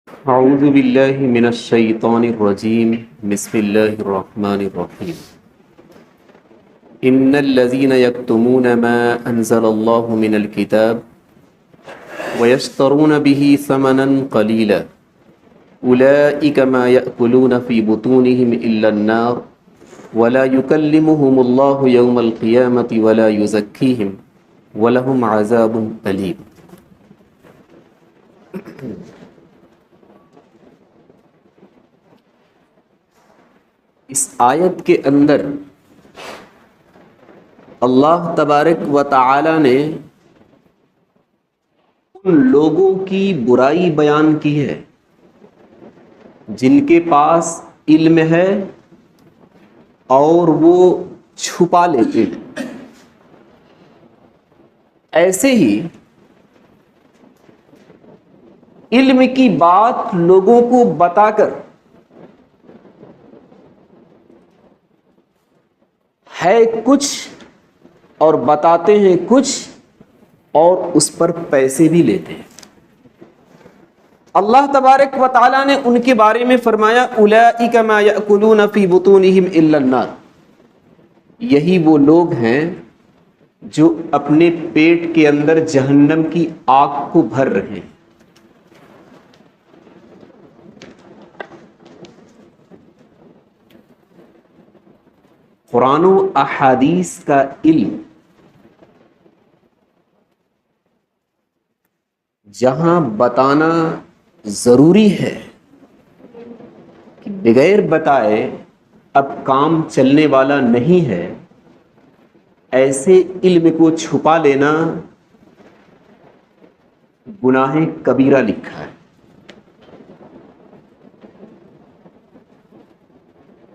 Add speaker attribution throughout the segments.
Speaker 1: اعوذ باللہ من الشیطان الرجیم بسم اللہ الرحمن الرحیم ان الذین یکتمون ما انزل اللہ من الکتاب ویشترون به ثمنا قلیلا اولئک ما یأکلون فی بطونهم الا النار ولا یکلمهم اللہ یوم القیامة ولا یزکیہم ولہم عذاب علیم۔ اس آیت کے اندر اللہ تبارک و تعالی نے ان لوگوں کی برائی بیان کی ہے جن کے پاس علم ہے اور وہ چھپا لیتے ہیں۔ ایسے ہی علم کی بات لوگوں کو بتا کر ہے کچھ اور بتاتے ہیں کچھ اور اس پر پیسے بھی لیتے ہیں۔ اللہ تبارک و تعالیٰ نے ان کے بارے میں فرمایا اولئک ما یأکلون فی بطونہم الا النار، یہی وہ لوگ ہیں جو اپنے پیٹ کے اندر جہنم کی آگ کو بھر رہے ہیں۔ قرآن و احادیث کا علم جہاں بتانا ضروری ہے کہ بغیر بتائے اب کام چلنے والا نہیں ہے، ایسے علم کو چھپا لینا گناہ کبیرہ لکھا ہے۔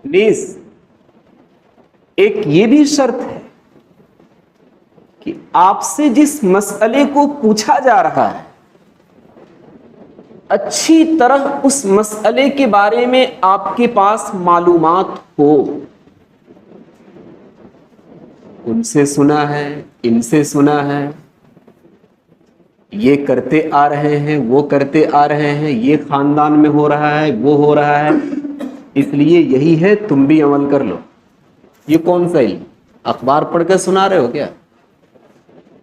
Speaker 1: نیز ایک یہ بھی شرط ہے کہ آپ سے جس مسئلے کو پوچھا جا رہا ہے اچھی طرح اس مسئلے کے بارے میں آپ کے پاس معلومات ہو۔ ان سے سنا ہے، ان سے سنا ہے، یہ کرتے آ رہے ہیں، وہ کرتے آ رہے ہیں، یہ خاندان میں ہو رہا ہے، وہ ہو رہا ہے، اس لیے یہی ہے، تم بھی عمل کر لو۔ یہ کون سا علم؟ اخبار پڑھ کر سنا رہے ہو کیا؟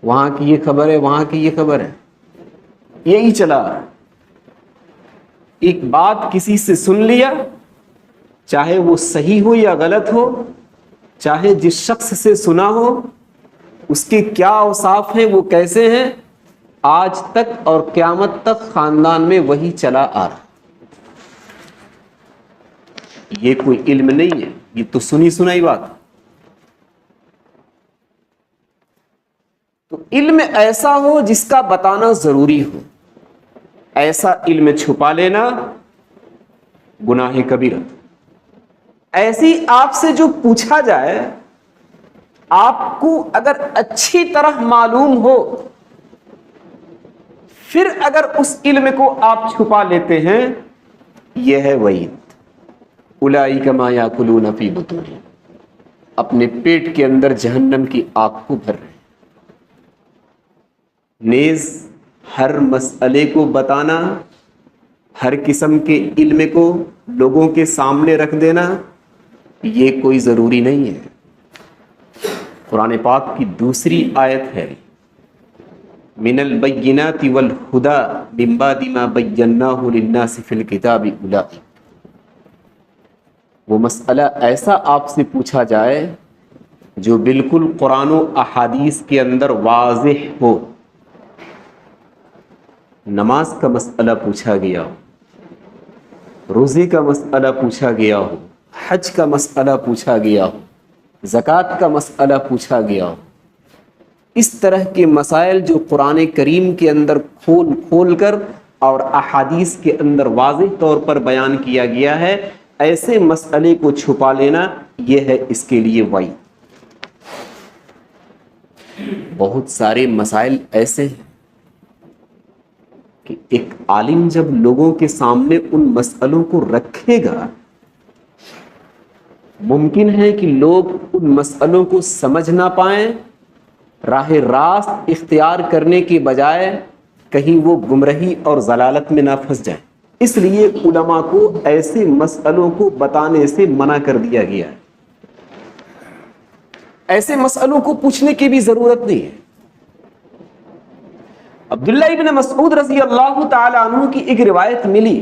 Speaker 1: وہاں کی یہ خبر ہے، وہاں کی یہ خبر ہے، یہی چلا رہا ہے۔ ایک بات کسی سے سن لیا، چاہے وہ صحیح ہو یا غلط ہو، چاہے جس شخص سے سنا ہو اس کے کیا اوصاف ہیں، وہ کیسے ہیں، آج تک اور قیامت تک خاندان میں وہی چلا آ رہا۔ یہ کوئی علم نہیں ہے، یہ تو سنی سنائی بات۔ تو علم ایسا ہو جس کا بتانا ضروری ہو، ایسا علم چھپا لینا گناہ کبیرہ۔ ایسی آپ سے جو پوچھا جائے، آپ کو اگر اچھی طرح معلوم ہو، پھر اگر اس علم کو آپ چھپا لیتے ہیں، یہ ہے وعید۔ اولئک ما یاکلون فی بطونہم، اپنے پیٹ کے اندر جہنم کی آگ کو بھر رہے ہیں۔ نیز ہر مسئلے کو بتانا، ہر قسم کے علم کو لوگوں کے سامنے رکھ دینا، یہ کوئی ضروری نہیں ہے۔ قرآن پاک کی دوسری آیت ہے من البینات والہدی من بعد ما بیناہ للناس فی الکتاب اولئک، وہ مسئلہ ایسا آپ سے پوچھا جائے جو بالکل قرآن و احادیث کے اندر واضح ہو۔ نماز کا مسئلہ پوچھا گیا ہو، روزے کا مسئلہ پوچھا گیا ہو، حج کا مسئلہ پوچھا گیا ہو، زکوٰۃ کا مسئلہ پوچھا گیا ہو، اس طرح کے مسائل جو قرآن کریم کے اندر کھول کھول کر اور احادیث کے اندر واضح طور پر بیان کیا گیا ہے، ایسے مسئلے کو چھپا لینا، یہ ہے اس کے لیے وعید۔ بہت سارے مسائل ایسے ہیں کہ ایک عالم جب لوگوں کے سامنے ان مسئلوں کو رکھے گا، ممکن ہے کہ لوگ ان مسئلوں کو سمجھ نہ پائیں، راہ راست اختیار کرنے کے بجائے کہیں وہ گمراہی اور ضلالت میں نہ پھنس جائیں۔ اس لیے علماء کو ایسے مسئلوں کو بتانے سے منع کر دیا گیا ہے. ایسے مسئلوں کو پوچھنے کی بھی ضرورت نہیں ہے. عبداللہ ابن مسعود رضی اللہ تعالی عنہ کی ایک روایت ملی.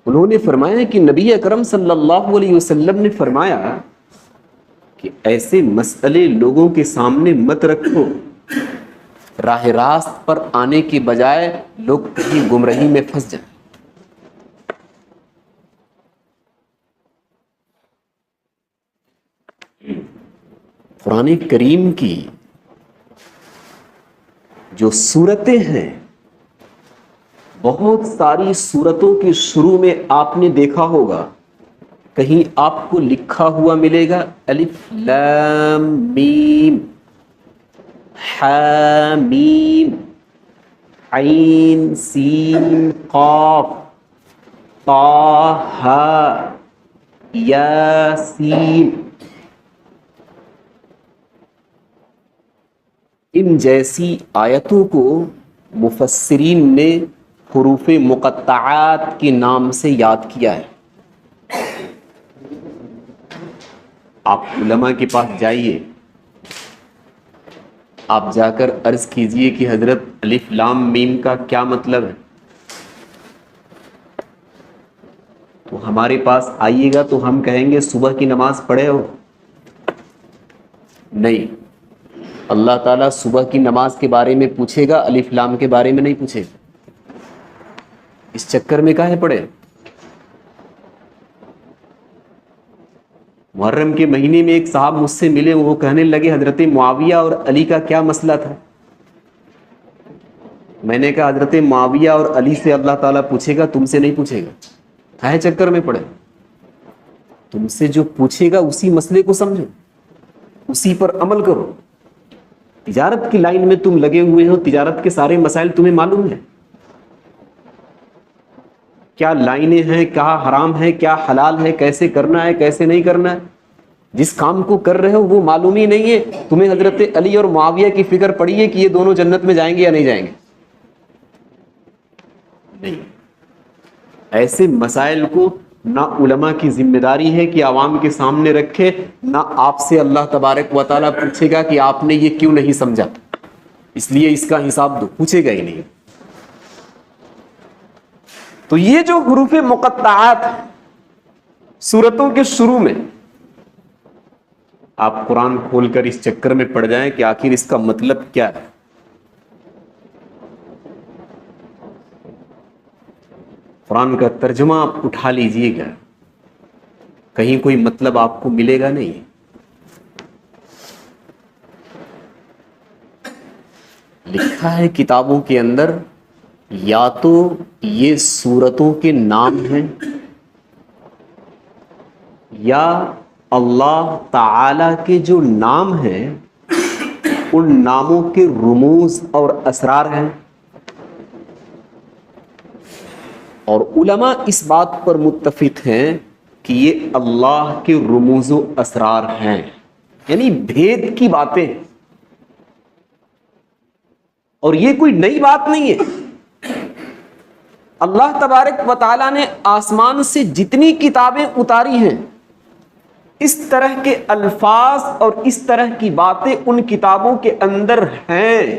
Speaker 1: انہوں نے فرمایا کہ نبی اکرم صلی اللہ علیہ وسلم نے فرمایا کہ ایسے مسئلے لوگوں کے سامنے مت رکھو. راہ راست پر آنے کے بجائے لوگ کہیں گمراہی میں پھنس جائیں. قرآن کریم کی جو سورتیں ہیں، بہت ساری سورتوں کے شروع میں آپ نے دیکھا ہوگا کہیں آپ کو لکھا ہوا ملے گا الف لام میم حامیم عین سین قاف طہ یاسین. ان جیسی آیتوں کو مفسرین نے حروف مقطعات کے نام سے یاد کیا ہے. آپ علماء کے پاس جائیے، آپ جا کر عرض کیجئے کہ حضرت الف لام میم کا کیا مطلب ہے. تو ہمارے پاس آئیے گا تو ہم کہیں گے صبح کی نماز پڑھے ہو؟ نہیں، اللہ تعالیٰ صبح کی نماز کے بارے میں پوچھے گا، الف لام کے بارے میں نہیں پوچھے گا. اس چکر میں کاہے پڑے؟ محرم کے مہینے میں ایک صاحب مجھ سے ملے، وہ کہنے لگے حضرت معاویہ اور علی کا کیا مسئلہ تھا. میں نے کہا حضرت معاویہ اور علی سے اللہ تعالیٰ پوچھے گا، تم سے نہیں پوچھے گا. کاہے چکر میں پڑے؟ تم سے جو پوچھے گا اسی مسئلے کو سمجھو، اسی پر عمل کرو. تجارت کی لائن میں تم لگے ہوئے ہو، تجارت کے سارے مسائل تمہیں معلوم ہیں، کیا لائنیں ہیں، کیا حرام ہے، کیا حلال ہے، کیسے کرنا ہے، کیسے نہیں کرنا ہے. جس کام کو کر رہے ہو وہ معلوم ہی نہیں ہے. تمہیں حضرت علی اور معاویہ کی فکر پڑی ہے کہ یہ دونوں جنت میں جائیں گے یا نہیں جائیں گے؟ نہیں. ایسے مسائل کو نہ علماء کی ذمہ داری ہے کہ عوام کے سامنے رکھے، نہ آپ سے اللہ تبارک و تعالیٰ پوچھے گا کہ آپ نے یہ کیوں نہیں سمجھا، اس لیے اس کا حساب دو، پوچھے گا ہی نہیں. تو یہ جو حروف مقطعات سورتوں کے شروع میں، آپ قرآن کھول کر اس چکر میں پڑ جائیں کہ آخر اس کا مطلب کیا ہے. قرآن کا ترجمہ آپ اٹھا لیجئے گا، کہیں کوئی مطلب آپ کو ملے گا نہیں. لکھا ہے کتابوں کے اندر، یا تو یہ سورتوں کے نام ہیں، یا اللہ تعالی کے جو نام ہیں ان ناموں کے رموز اور اسرار ہیں. اور علماء اس بات پر متفق ہیں کہ یہ اللہ کے رموز و اسرار ہیں، یعنی بھید کی باتیں. اور یہ کوئی نئی بات نہیں ہے. اللہ تبارک و تعالیٰ نے آسمان سے جتنی کتابیں اتاری ہیں، اس طرح کے الفاظ اور اس طرح کی باتیں ان کتابوں کے اندر ہیں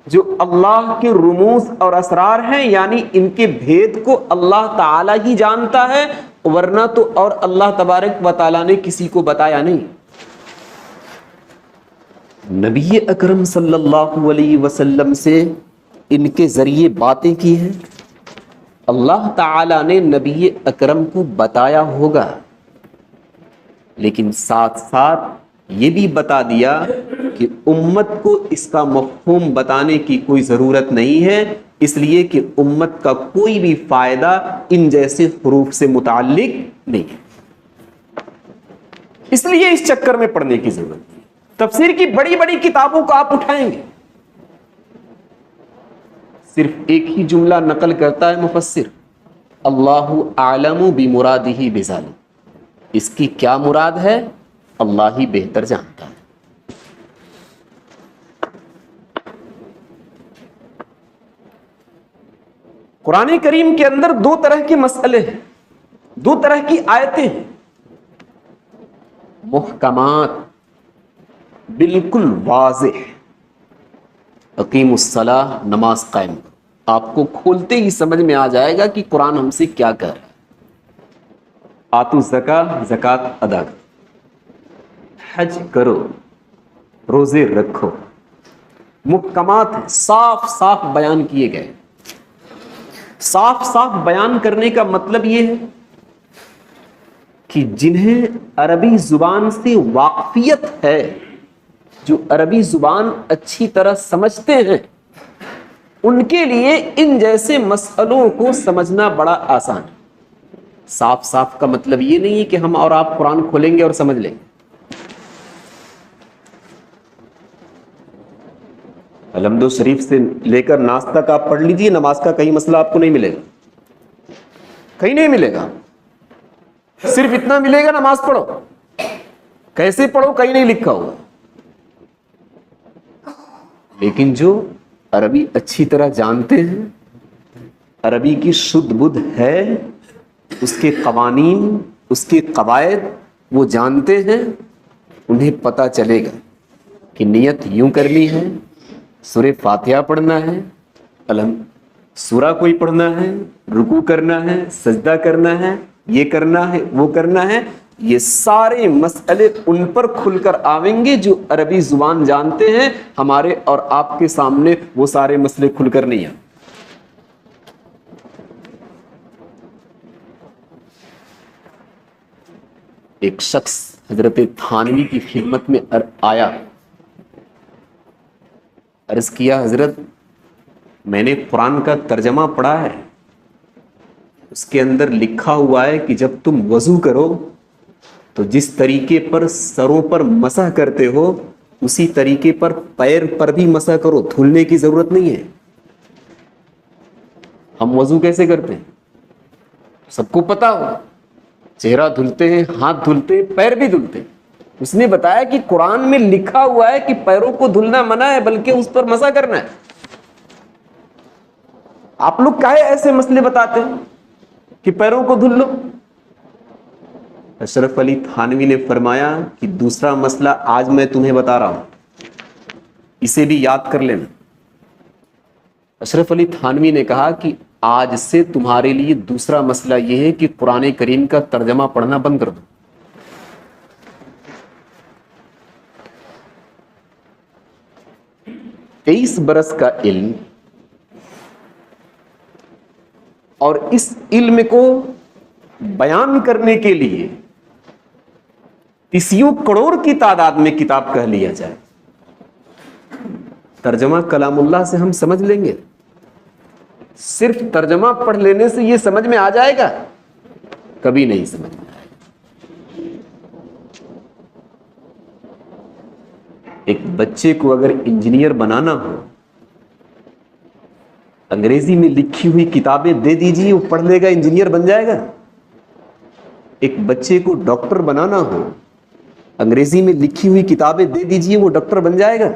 Speaker 1: جو اللہ کے رموز اور اسرار ہیں، یعنی ان کے بھید کو اللہ تعالیٰ ہی جانتا ہے، ورنہ تو اور اللہ تبارک و تعالیٰ نے کسی کو بتایا نہیں. نبی اکرم صلی اللہ علیہ وسلم سے ان کے ذریعے باتیں کی ہیں. اللہ تعالیٰ نے نبی اکرم کو بتایا ہوگا، لیکن ساتھ ساتھ یہ بھی بتا دیا کہ امت کو اس کا مفہوم بتانے کی کوئی ضرورت نہیں ہے، اس لیے کہ امت کا کوئی بھی فائدہ ان جیسے حروف سے متعلق نہیں ہے. اس لیے اس چکر میں پڑھنے کی ضرورت نہیں. تفسیر کی بڑی بڑی کتابوں کو آپ اٹھائیں گے، صرف ایک ہی جملہ نقل کرتا ہے مفسر، اللہ اعلم بمرادہ بذلک. اس کی کیا مراد ہے اللہ ہی بہتر جانتا ہے. قرآن کریم کے اندر دو طرح کے مسئلے ہیں، دو طرح کی آیتیں ہیں، محکمات بالکل واضح، اقیم الصلاۃ، نماز قائم کرو، آپ کو کھولتے ہی سمجھ میں آ جائے گا کہ قرآن ہم سے کیا کہہ رہا ہے۔ آتو الزکاۃ، زکوٰۃ ادا کرو، حج کرو، روزے رکھو، محکمات ہیں، صاف صاف بیان کیے گئے۔ صاف صاف بیان کرنے کا مطلب یہ ہے کہ جنہیں عربی زبان سے واقفیت ہے، جو عربی زبان اچھی طرح سمجھتے ہیں، ان کے لیے ان جیسے مسئلوں کو سمجھنا بڑا آسان ہے۔ صاف صاف کا مطلب یہ نہیں ہے کہ ہم اور آپ قرآن کھولیں گے اور سمجھ لیں گے۔ الحمد شریف سے لے کر ناس تک آپ پڑھ لیجیے، نماز کا کہیں مسئلہ آپ کو نہیں ملے گا، کہیں نہیں ملے گا۔ صرف اتنا ملے گا نماز پڑھو، کیسے پڑھو کہیں نہیں لکھا ہوگا۔ لیکن جو عربی اچھی طرح جانتے ہیں، عربی کی شدھ بدھ ہے، اس کے قوانین، اس کے قواعد وہ جانتے ہیں، انہیں پتہ چلے گا کہ نیت یوں کرنی ہے، سورہ فاتحہ پڑھنا ہے، سورہ کوئی پڑھنا ہے، رکوع کرنا ہے، سجدہ کرنا ہے، یہ کرنا ہے، وہ کرنا ہے۔ یہ سارے مسئلے ان پر کھل کر آئیں گے جو عربی زبان جانتے ہیں۔ ہمارے اور آپ کے سامنے وہ سارے مسئلے کھل کر نہیں آئیں۔ ایک شخص حضرت تھانوی کی خدمت میں آیا، عرض کیا حضرت میں نے قرآن کا ترجمہ پڑھا ہے، اس کے اندر لکھا ہوا ہے کہ جب تم وضو کرو تو جس طریقے پر سروں پر مسح کرتے ہو اسی طریقے پر پیر پر بھی مسح کرو، دھلنے کی ضرورت نہیں ہے۔ ہم وضو کیسے کرتے ہیں سب کو پتا ہو، چہرہ دھلتے ہیں، ہاتھ دھلتے ہیں، پیر بھی دھلتے ہیں۔ اس نے بتایا کہ قرآن میں لکھا ہوا ہے کہ پیروں کو دھلنا منع ہے، بلکہ اس پر مسح کرنا ہے۔ آپ لوگ کاہے ایسے مسئلے بتاتے ہیں کہ پیروں کو دھل لو؟ اشرف علی تھانوی نے فرمایا کہ دوسرا مسئلہ آج میں تمہیں بتا رہا ہوں، اسے بھی یاد کر لینا۔ اشرف علی تھانوی نے کہا کہ آج سے تمہارے لیے دوسرا مسئلہ یہ ہے کہ قرآن کریم کا ترجمہ پڑھنا بند کر دو۔ 23 برس کا علم، اور اس علم کو بیان کرنے کے لیے 30 کروڑ کی تعداد میں کتاب کہہ لیا جائے، ترجمہ کلام اللہ سے ہم سمجھ لیں گے؟ صرف ترجمہ پڑھ لینے سے یہ سمجھ میں آ جائے گا؟ کبھی نہیں سمجھ میں آئے گا۔ ایک بچے کو اگر انجینئر بنانا ہو، انگریزی میں لکھی ہوئی کتابیں دے دیجیے، وہ پڑھ لے گا، انجینئر بن جائے گا۔ ایک بچے کو ڈاکٹر بنانا ہو، انگریزی میں لکھی ہوئی کتابیں دے دیجیے، وہ ڈاکٹر بن جائے گا۔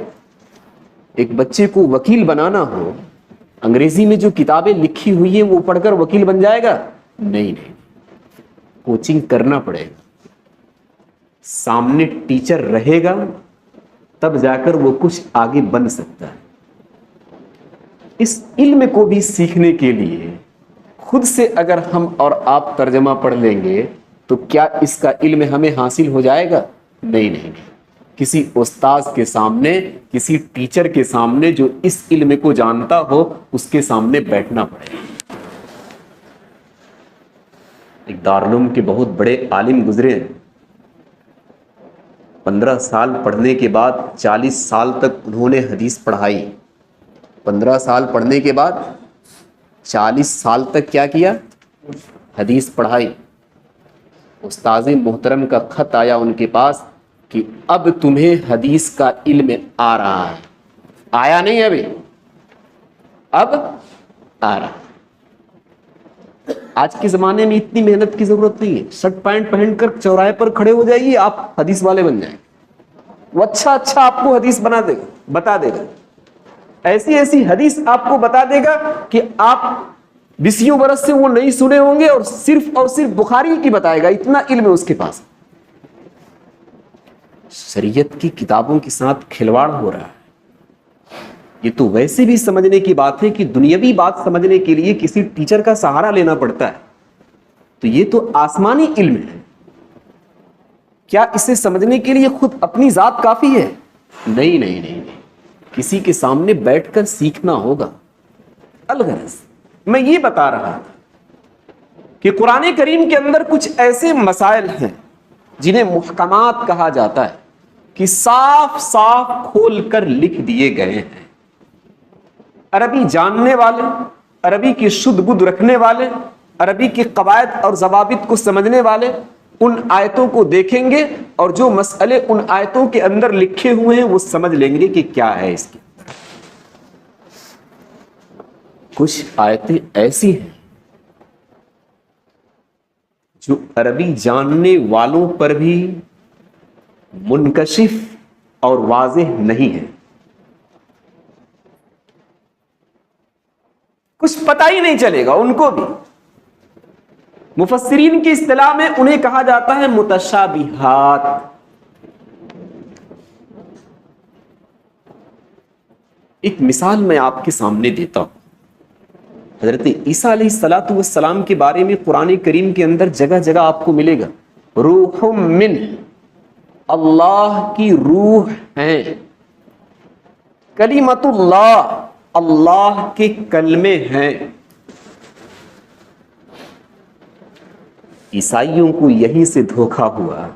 Speaker 1: ایک بچے کو وکیل بنانا ہو، انگریزی میں جو کتابیں لکھی ہوئی ہیں وہ پڑھ کر وکیل بن جائے گا؟ نہیں، کوچنگ کرنا پڑے گا، سامنے ٹیچر رہے گا، تب جا کر وہ کچھ آگے بن سکتا ہے۔ اس علم کو بھی سیکھنے کے لیے خود سے اگر ہم اور آپ ترجمہ پڑھ لیں گے تو کیا اس کا علم ہمیں حاصل ہو جائے گا؟ نہیں۔ کسی استاذ کے سامنے، کسی ٹیچر کے سامنے جو اس علم کو جانتا ہو، اس کے سامنے بیٹھنا پڑے گا۔ ایک دارالعلوم کے بہت بڑے عالم گزرے ہیں، 15 سال پڑھنے کے بعد 40 سال تک انہوں نے حدیث پڑھائی۔ 15 سال پڑھنے کے بعد 40 سال تک کیا کیا؟ حدیث پڑھائی۔ استاذ محترم کا خط آیا ان کے پاس کہ اب تمہیں حدیث کا علم آ رہا ہے۔ آیا نہیں ابھی، اب آ رہا۔ آج کے زمانے میں اتنی محنت کی ضرورت نہیں ہے، شرٹ پینٹ پہن کر چوراہے پر کھڑے ہو جائیے، آپ حدیث والے بن جائیں۔ وہ اچھا آپ کو حدیث بتا دے گا، ایسی حدیث آپ کو بتا دے گا کہ آپ 20 برس سے وہ نہیں سنے ہوں گے اور صرف بخاری کی بتائے گا، اتنا علم ہے اس کے پاس. شریعت کی کتابوں کے ساتھ کھلواڑ ہو رہا ہے. یہ تو ویسے بھی سمجھنے کی بات ہے کہ دنیاوی بات سمجھنے کے لیے کسی ٹیچر کا سہارا لینا پڑتا ہے، تو یہ تو آسمانی علم ہے. کیا اسے سمجھنے کے لیے خود اپنی ذات کافی ہے؟ نہیں. کسی کے سامنے بیٹھ کر سیکھنا ہوگا. الغرض میں یہ بتا رہا تھا کہ قرآن کریم کے اندر کچھ ایسے مسائل ہیں جنہیں محکمات کہا جاتا ہے کہ صاف صاف کھول کر لکھ دیے گئے ہیں. عربی جاننے والے، عربی کی شدھ بدھ رکھنے والے، عربی کے قواعد اور ضوابط کو سمجھنے والے ان آیتوں کو دیکھیں گے اور جو مسئلے ان آیتوں کے اندر لکھے ہوئے ہیں وہ سمجھ لیں گے کہ کیا ہے اس کی. کچھ آیتیں ایسی ہیں جو عربی جاننے والوں پر بھی منکشف اور واضح نہیں ہے. کچھ پتہ ہی نہیں چلے گا ان کو بھی. مفسرین کی اصطلاح میں انہیں کہا جاتا ہے متشابہات. ایک مثال میں آپ کے سامنے دیتا ہوں. حضرت عیسیٰ علیہ السلام کے بارے میں قرآن کریم کے اندر جگہ جگہ آپ کو ملے گا روح من، اللہ کی روح ہیں. کلمۃ اللہ، اللہ کے کلمے ہیں. عیسائیوں کو یہیں سے دھوکا ہوا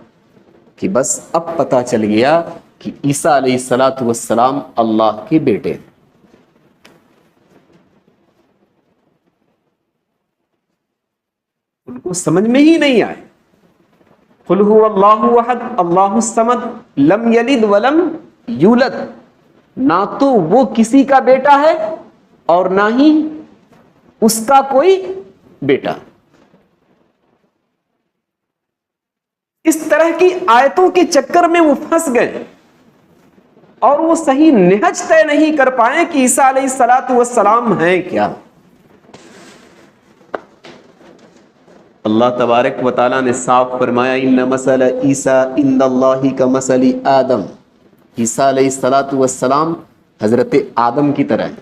Speaker 1: کہ بس اب پتہ چل گیا کہ عیسیٰ علیہ السلام اللہ کے بیٹے ہیں. ان کو سمجھ میں ہی نہیں آئے. قل هو اللہ احد اللہ الصمد لم یلد ولم یولد. نہ تو وہ کسی کا بیٹا ہے اور نہ ہی اس کا کوئی بیٹا. اس طرح کی آیتوں کے چکر میں وہ پھنس گئے اور وہ صحیح نہج طے نہیں کر پائے کہ عیسیٰ علیہ السلام ہیں کیا. اللہ تبارک و تعالیٰ نے صاف فرمایا ان مثل عیسیٰ عند اللہ کمثل آدم. عیسیٰ علیہ السلام حضرت آدم کی طرح ہے.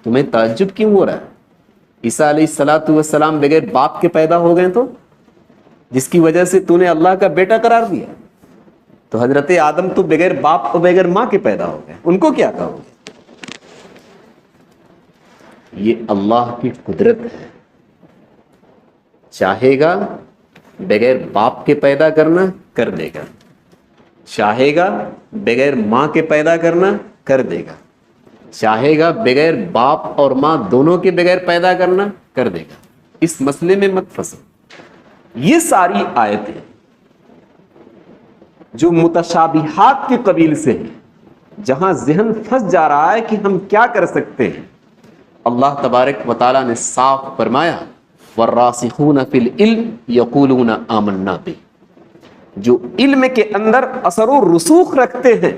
Speaker 1: تمہیں تعجب کیوں ہو رہا ہے؟ عیسیٰ علیہ السلام بغیر باپ کے پیدا ہو گئے تو جس کی وجہ سے تو نے اللہ کا بیٹا قرار دیا. تو حضرت آدم تو بغیر باپ اور بغیر ماں کے پیدا ہو گئے، ان کو کیا کہو گے؟ یہ اللہ کی قدرت ہے. چاہے گا بغیر باپ کے پیدا کرنا کر دے گا، چاہے گا بغیر ماں کے پیدا کرنا کر دے گا، چاہے گا بغیر باپ اور ماں دونوں کے بغیر پیدا کرنا کر دے گا. اس مسئلے میں مت پھنسو. یہ ساری آیتیں جو متشابہات کے قبیل سے ہیں، جہاں ذہن پھنس جا رہا ہے کہ ہم کیا کر سکتے ہیں، اللہ تبارک و تعالیٰ نے صاف فرمایا والراسخون فی العلم یقولون آمنا بہ. جو علم کے اندر اثر و رسوخ رکھتے ہیں،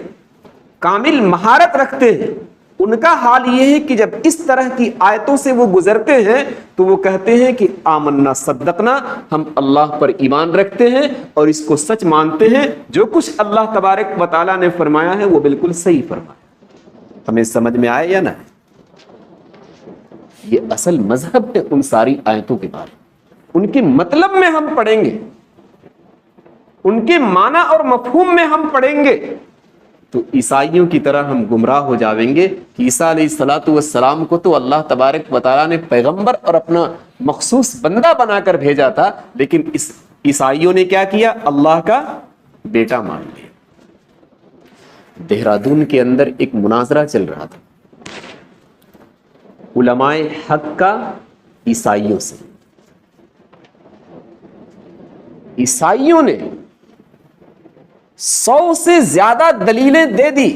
Speaker 1: کامل مہارت رکھتے ہیں، ان کا حال یہ ہے کہ جب اس طرح کی آیتوں سے وہ گزرتے ہیں تو وہ کہتے ہیں کہ آمنا صدقنا، ہم اللہ پر ایمان رکھتے ہیں اور اس کو سچ مانتے ہیں. جو کچھ اللہ تبارک و تعالیٰ نے فرمایا ہے وہ بالکل صحیح فرمایا. ہمیں سمجھ میں آئے یا نہ؟ یہ اصل مذہب ہے ان ساری آیتوں کے بارے. ان کے مطلب میں ہم پڑھیں گے، ان کے معنی اور مفہوم میں ہم پڑھیں گے تو عیسائیوں کی طرح ہم گمراہ ہو جاویں گے کہ عیسیٰ علیہ السلام کو تو اللہ تبارک و تعالیٰ نے پیغمبر اور اپنا مخصوص بندہ بنا کر بھیجا تھا، لیکن اس عیسائیوں نے کیا کیا؟ اللہ کا بیٹا مان لیا. دہرادون کے اندر ایک مناظرہ چل رہا تھا علماء حق کا عیسائیوں سے. عیسائیوں نے 100 سے زیادہ دلیلیں دے دی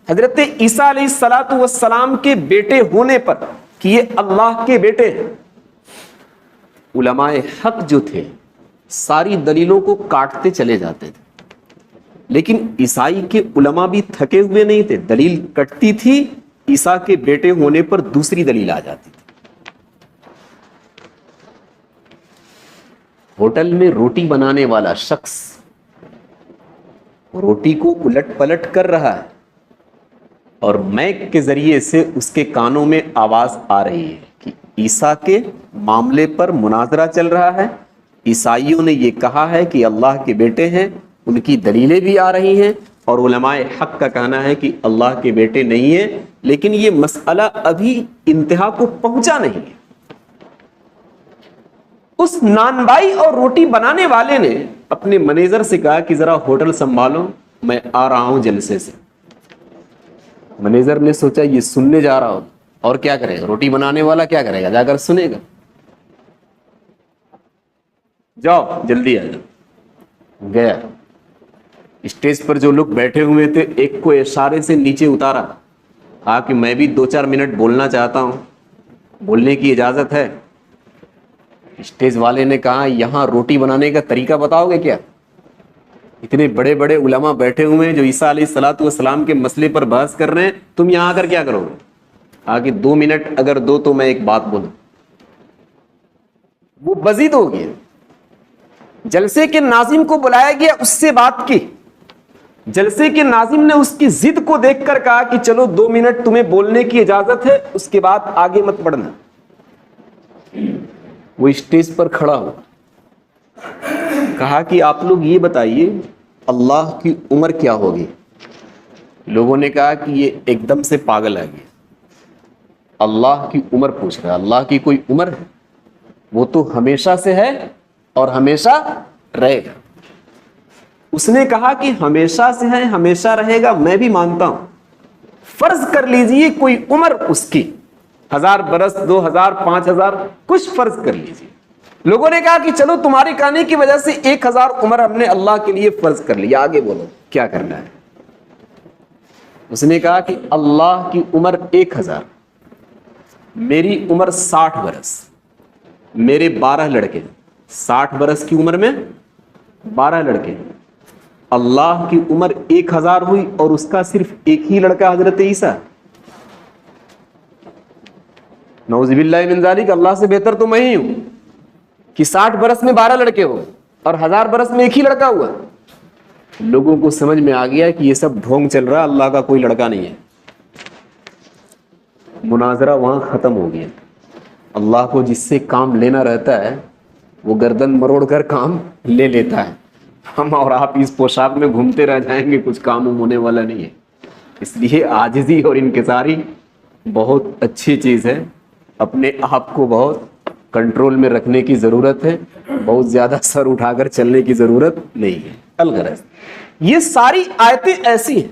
Speaker 1: حضرت عیسیٰ علیہ السلام کے بیٹے ہونے پر کہ یہ اللہ کے بیٹے ہیں. علماء حق جو تھے ساری دلیلوں کو کاٹتے چلے جاتے تھے، لیکن عیسائی کے علماء بھی تھکے ہوئے نہیں تھے. دلیل کٹتی تھی، عیسیٰ کے بیٹے ہونے پر دوسری دلیل آ جاتی تھی. ہوٹل میں روٹی بنانے والا شخص روٹی کو الٹ پلٹ کر رہا ہے اور مائک کے ذریعے سے اس کے کانوں میں آواز آ رہی ہے کہ عیسیٰ کے معاملے پر مناظرہ چل رہا ہے، عیسائیوں نے یہ کہا ہے کہ اللہ کے بیٹے ہیں، ان کی دلیلیں بھی آ رہی ہیں، اور علماء حق کا کہنا ہے کہ اللہ کے بیٹے نہیں ہیں، لیکن یہ مسئلہ ابھی انتہا کو پہنچا نہیں ہے۔ اس نان بائی اور روٹی بنانے والے نے اپنے مینیجر سے کہا کہ ذرا ہوٹل سنبھالو، میں آ رہا ہوں جلسے سے۔ مینیجر نے سوچا یہ سننے جا رہا ہو اور کیا کرے گا، روٹی بنانے والا کیا کرے گا، جا کر سنے گا، جاؤ جلدی آ جاؤ۔ گیا، اسٹیج پر جو لوگ بیٹھے ہوئے تھے ایک کو اشارے سے نیچے اتارا، کہا کہ میں بھی 2-4 منٹ بولنا چاہتا ہوں، بولنے کی اجازت ہے؟ اسٹیج والے نے کہا یہاں روٹی بنانے کا طریقہ بتاؤ گے کیا؟ اتنے بڑے بڑے علماء بیٹھے ہوئے ہیں جو عیسیٰ علیہ الصلوۃ والسلام کے مسئلے پر بحث کر رہے ہیں، تم یہاں آ کر کیا کرو گے؟ آگے 2 منٹ اگر دو تو میں ایک بات بولوں۔ وہ بزید ہو گیا، جلسے کے ناظم کو بلایا گیا، اس سے بات کی، جلسے کے ناظم نے اس کی ضد کو دیکھ کر کہا کہ چلو 2 منٹ تمہیں بولنے کی اجازت ہے، اس کے بعد آگے مت بڑھنا۔ وہ اسٹیج پر کھڑا ہوا، کہا کہ آپ لوگ یہ بتائیے اللہ کی عمر کیا ہوگی؟ لوگوں نے کہا کہ یہ ایک دم سے پاگل آ گیا، اللہ کی عمر پوچھ رہا ہے، اللہ کی کوئی عمر ہے؟ وہ تو ہمیشہ سے ہے اور ہمیشہ رہے گا۔ اس نے کہا کہ ہمیشہ سے ہے، ہمیشہ رہے گا، میں بھی مانتا ہوں۔ فرض کر لیجئے کوئی عمر اس کی 1000 برس، 2000، 5000، کچھ فرض کر لیجئے۔ لوگوں نے کہا کہ چلو تمہاری کہانی کی وجہ سے 1000 عمر ہم نے اللہ کے لیے فرض کر لیا، آگے بولو کیا کرنا ہے؟ اس نے کہا کہ اللہ کی عمر 1000، میری عمر 60 برس، میرے 12 لڑکے، 60 برس کی عمر میں 12 لڑکے، اللہ کی عمر 1000 ہوئی اور اس کا صرف ایک ہی لڑکا حضرت عیسیٰ۔ نعوذ باللہ من ذالک، اللہ سے بہتر تو میں ہی ہوں کہ 60 برس میں 12 لڑکے ہو اور 1000 برس میں ایک ہی لڑکا ہوا۔ لوگوں کو سمجھ میں آ گیا کہ یہ سب ڈھونگ چل رہا، اللہ کا کوئی لڑکا نہیں ہے۔ مناظرہ وہاں ختم ہو گیا۔ اللہ کو جس سے کام لینا رہتا ہے وہ گردن مروڑ کر کام لے لیتا ہے۔ ہم اور آپ اس پوشاک میں گھومتے رہ جائیں گے، کچھ کام ہونے والا نہیں ہے۔ اس لیے عاجزی اور انکساری بہت اچھی چیز ہے، اپنے آپ کو بہت کنٹرول میں رکھنے کی ضرورت ہے، بہت زیادہ سر اٹھا کر چلنے کی ضرورت نہیں ہے۔ الغرض یہ ساری آیتیں ایسی ہیں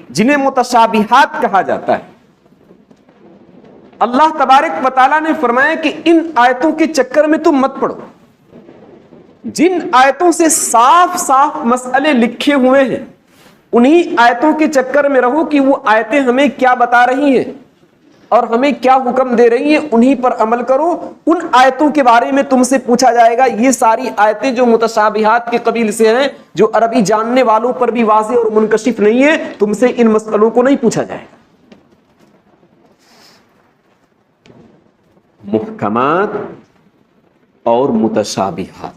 Speaker 1: جنہیں متشابہات کہا جاتا ہے۔ اللہ تبارک و تعالیٰ نے فرمایا کہ ان آیتوں کے چکر میں تم مت پڑو، جن آیتوں سے صاف صاف مسئلے لکھے ہوئے ہیں انہی آیتوں کے چکر میں رہو کہ وہ آیتیں ہمیں کیا بتا رہی ہیں اور ہمیں کیا حکم دے رہی ہیں، انہی پر عمل کرو۔ ان آیتوں کے بارے میں تم سے پوچھا جائے گا، یہ ساری آیتیں جو متشابہات کے قبیل سے ہیں، جو عربی جاننے والوں پر بھی واضح اور منکشف نہیں ہے، تم سے ان مسئلوں کو نہیں پوچھا جائے گا۔ محکمات اور متشابہات،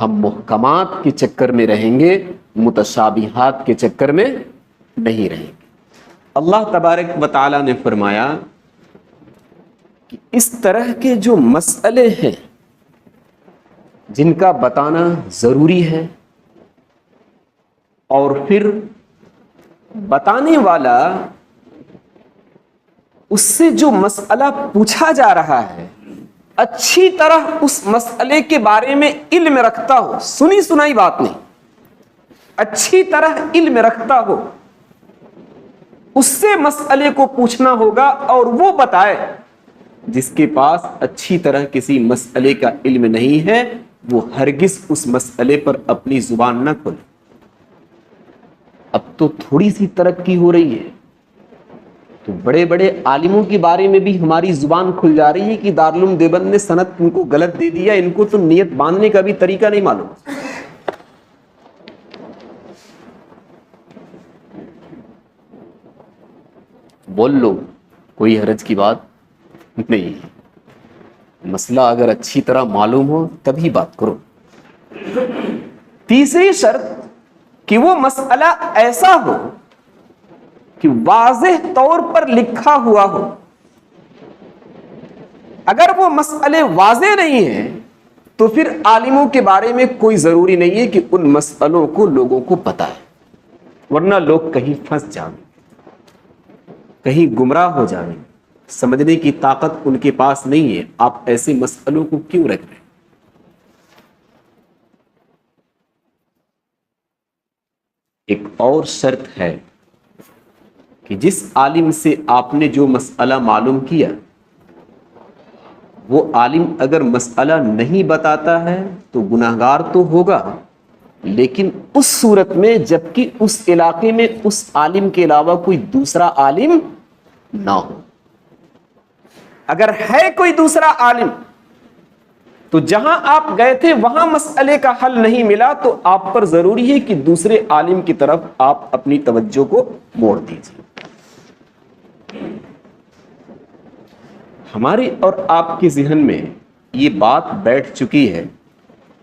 Speaker 1: ہم محکمات کے چکر میں رہیں گے، متشابہات کے چکر میں نہیں رہیں گے۔ اللہ تبارک و تعالیٰ نے فرمایا کہ اس طرح کے جو مسئلے ہیں جن کا بتانا ضروری ہے، اور پھر بتانے والا اس سے جو مسئلہ پوچھا جا رہا ہے اچھی طرح اس مسئلے کے بارے میں علم رکھتا ہو، سنی سنائی بات نہیں، اچھی طرح علم رکھتا ہو، اس سے مسئلے کو پوچھنا ہوگا اور وہ بتائے۔ جس کے پاس اچھی طرح کسی مسئلے کا علم نہیں ہے وہ ہرگز اس مسئلے پر اپنی زبان نہ کھولے۔ اب تو تھوڑی سی ترقی ہو رہی ہے تو بڑے بڑے عالموں کے بارے میں بھی ہماری زبان کھل جا رہی ہے کہ دارالعلوم دیوبند نے سند ان کو غلط دے دیا، ان کو تو نیت باندھنے کا بھی طریقہ نہیں معلوم۔ بول لو، کوئی حرج کی بات نہیں ہے۔ مسئلہ اگر اچھی طرح معلوم ہو تبھی بات کرو. تیسری شرط کہ وہ مسئلہ ایسا ہو کہ واضح طور پر لکھا ہوا ہو. اگر وہ مسئلے واضح نہیں ہیں تو پھر عالموں کے بارے میں کوئی ضروری نہیں ہے کہ ان مسئلوں کو لوگوں کو پتہ ہے، ورنہ لوگ کہیں پھنس جائیں، کہیں گمراہ ہو جائیں. سمجھنے کی طاقت ان کے پاس نہیں ہے. آپ ایسے مسئلوں کو کیوں رکھ رہے ہیں؟ ایک اور شرط ہے کہ جس عالم سے آپ نے جو مسئلہ معلوم کیا، وہ عالم اگر مسئلہ نہیں بتاتا ہے تو گناہگار تو ہوگا، لیکن اس صورت میں جبکہ اس علاقے میں اس عالم کے علاوہ کوئی دوسرا عالم نہ ہو. اگر ہے کوئی دوسرا عالم تو جہاں آپ گئے تھے وہاں مسئلے کا حل نہیں ملا تو آپ پر ضروری ہے کہ دوسرے عالم کی طرف آپ اپنی توجہ کو موڑ دیجیے. ہمارے اور آپ کے ذہن میں یہ بات بیٹھ چکی ہے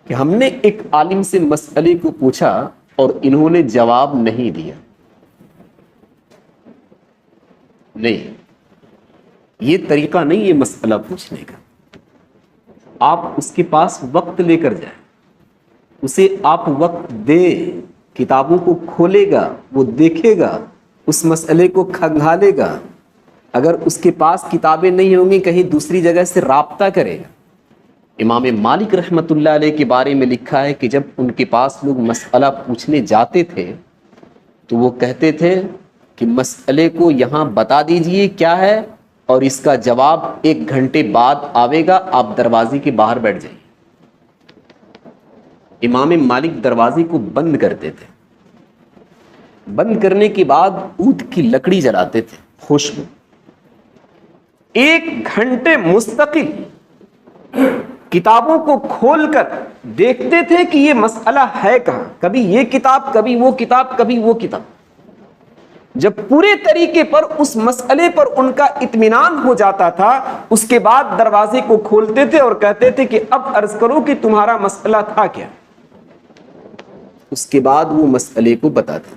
Speaker 1: کہ ہم نے ایک عالم سے مسئلے کو پوچھا اور انہوں نے جواب نہیں دیا. نہیں، یہ طریقہ نہیں ہے مسئلہ پوچھنے کا. آپ اس کے پاس وقت لے کر جائیں، اسے آپ وقت دیں، کتابوں کو کھولے گا، وہ دیکھے گا، اس مسئلے کو کھنگالے گا. اگر اس کے پاس کتابیں نہیں ہوں گی کہیں دوسری جگہ سے رابطہ کرے گا. امام مالک رحمۃ اللہ علیہ کے بارے میں لکھا ہے کہ جب ان کے پاس لوگ مسئلہ پوچھنے جاتے تھے تو وہ کہتے تھے کہ مسئلے کو یہاں بتا دیجئے کیا ہے اور اس کا جواب 1 گھنٹے بعد آئے گا، آپ دروازے کے باہر بیٹھ جائیے. امام مالک دروازے کو بند کرتے تھے. بند کرنے کے بعد عود کی لکڑی جلاتے تھے، خوشبو. 1 گھنٹے مستقل کتابوں کو کھول کر دیکھتے تھے کہ یہ مسئلہ ہے کہاں، کبھی یہ کتاب، کبھی وہ کتاب، کبھی وہ کتاب. جب پورے طریقے پر اس مسئلے پر ان کا اطمینان ہو جاتا تھا اس کے بعد دروازے کو کھولتے تھے اور کہتے تھے کہ اب عرض کرو کہ تمہارا مسئلہ تھا کیا. اس کے بعد وہ مسئلے کو بتاتے تھے.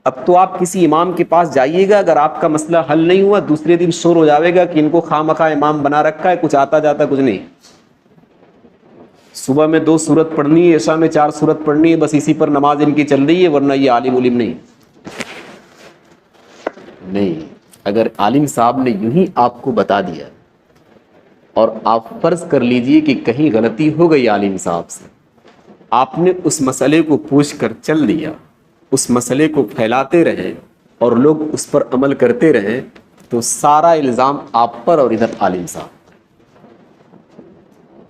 Speaker 1: اب تو آپ کسی امام کے پاس جائیے گا، اگر آپ کا مسئلہ حل نہیں ہوا دوسرے دن شور ہو جاوے گا کہ ان کو خواہ امام بنا رکھا ہے، کچھ آتا جاتا کچھ نہیں. صبح میں 2 سورت پڑھنی ہے، عشاء میں 4 سورت پڑھنی ہے، بس اسی پر نماز ان کی چل رہی ہے، ورنہ یہ عالم علم نہیں. نہیں، اگر عالم صاحب نے یوں ہی آپ کو بتا دیا اور آپ فرض کر لیجئے کہ کہیں غلطی ہو گئی عالم صاحب سے، آپ نے اس مسئلے کو پوچھ کر چل دیا، اس مسئلے کو پھیلاتے رہے اور لوگ اس پر عمل کرتے رہے تو سارا الزام آپ پر اور ادھر عالم صاحب.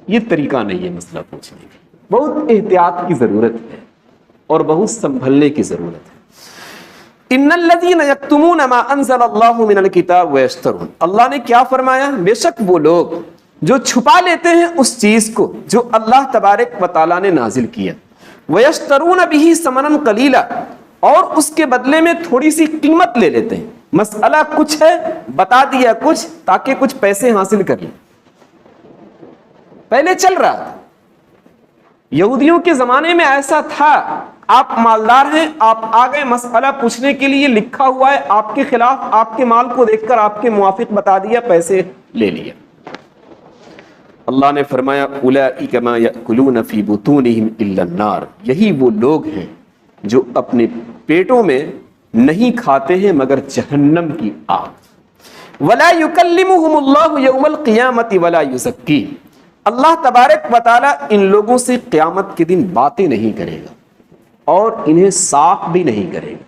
Speaker 1: یہ طریقہ نہیں ہے مسئلہ پوچھنے کا. بہت احتیاط کی ضرورت ہے اور بہت سنبھلنے کی ضرورت ہے. ان الذين يكتمون ما انزل الله من الكتاب ويشترون، اللہ نے کیا فرمایا؟ بے شک وہ لوگ جو چھپا لیتے ہیں اس چیز کو جو اللہ تبارک و تعالیٰ نے نازل کیا، وَيَشْتَرُونَ بِهِ ثَمَنًا قَلِيلًا، اور اس کے بدلے میں تھوڑی سی قیمت لے لیتے ہیں. مسئلہ کچھ ہے، بتا دیا کچھ تاکہ کچھ پیسے حاصل کر لیں. پہلے چل رہا تھا، یہودیوں کے زمانے میں ایسا تھا. آپ مالدار ہیں، آپ آگئے مسئلہ پوچھنے کے لیے، لکھا ہوا ہے آپ کے خلاف، آپ کے مال کو دیکھ کر آپ کے موافق بتا دیا، پیسے لے لیا. اللہ نے فرمایا اولئک ما یأکلون فی بطونہم الا النار، یہی وہ لوگ ہیں جو اپنے پیٹوں میں نہیں کھاتے ہیں مگر جہنم کی آگ. ولا یکلمہم اللہ یوم القیامۃ ولا یزکیہم، اللہ تبارک و تعالی ان لوگوں سے قیامت کے دن باتیں نہیں کرے گا اور انہیں صاف بھی نہیں کرے گا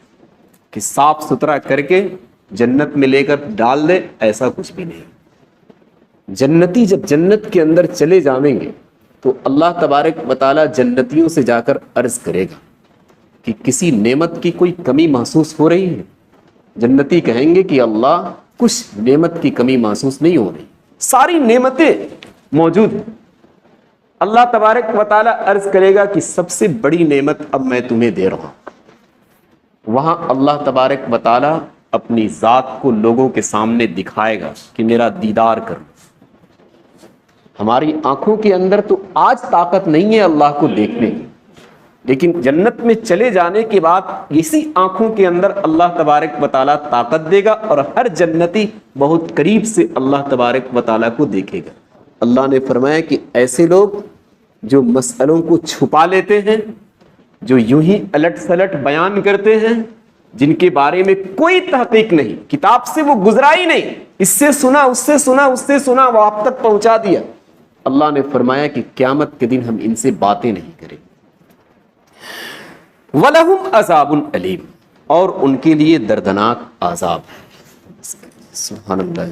Speaker 1: کہ صاف ستھرا کر کے جنت میں لے کر ڈال دے، ایسا کچھ بھی نہیں. جنتی جب جنت کے اندر چلے جائیں گے تو اللہ تبارک و تعالی جنتیوں سے جا کر عرض کرے گا کہ کسی نعمت کی کوئی کمی محسوس ہو رہی ہے؟ جنتی کہیں گے کہ اللہ کچھ نعمت کی کمی محسوس نہیں ہو رہی، ساری نعمتیں موجود ہیں. اللہ تبارک و تعالی عرض کرے گا کہ سب سے بڑی نعمت اب میں تمہیں دے رہا ہوں. وہاں اللہ تبارک و تعالی اپنی ذات کو لوگوں کے سامنے دکھائے گا کہ میرا دیدار کرو. ہماری آنکھوں کے اندر تو آج طاقت نہیں ہے اللہ کو دیکھنے کی، لیکن جنت میں چلے جانے کے بعد اسی آنکھوں کے اندر اللہ تبارک و تعالیٰ طاقت دے گا اور ہر جنتی بہت قریب سے اللہ تبارک و تعالیٰ کو دیکھے گا۔ اللہ نے فرمایا کہ ایسے لوگ جو مسئلوں کو چھپا لیتے ہیں، جو یوں ہی الٹ سلٹ بیان کرتے ہیں، جن کے بارے میں کوئی تحقیق نہیں، کتاب سے وہ گزرا ہی نہیں، اس سے سنا اس سے سنا اس سے سنا وہ آپ تک پہنچا دیا، اللہ نے فرمایا کہ قیامت کے دن ہم ان سے باتیں نہیں کریں۔ وَلَهُمْ عَذَابٌ أَلِيمٌ، اور ان کے لیے دردناک عذاب ہے۔ سبحان اللہ۔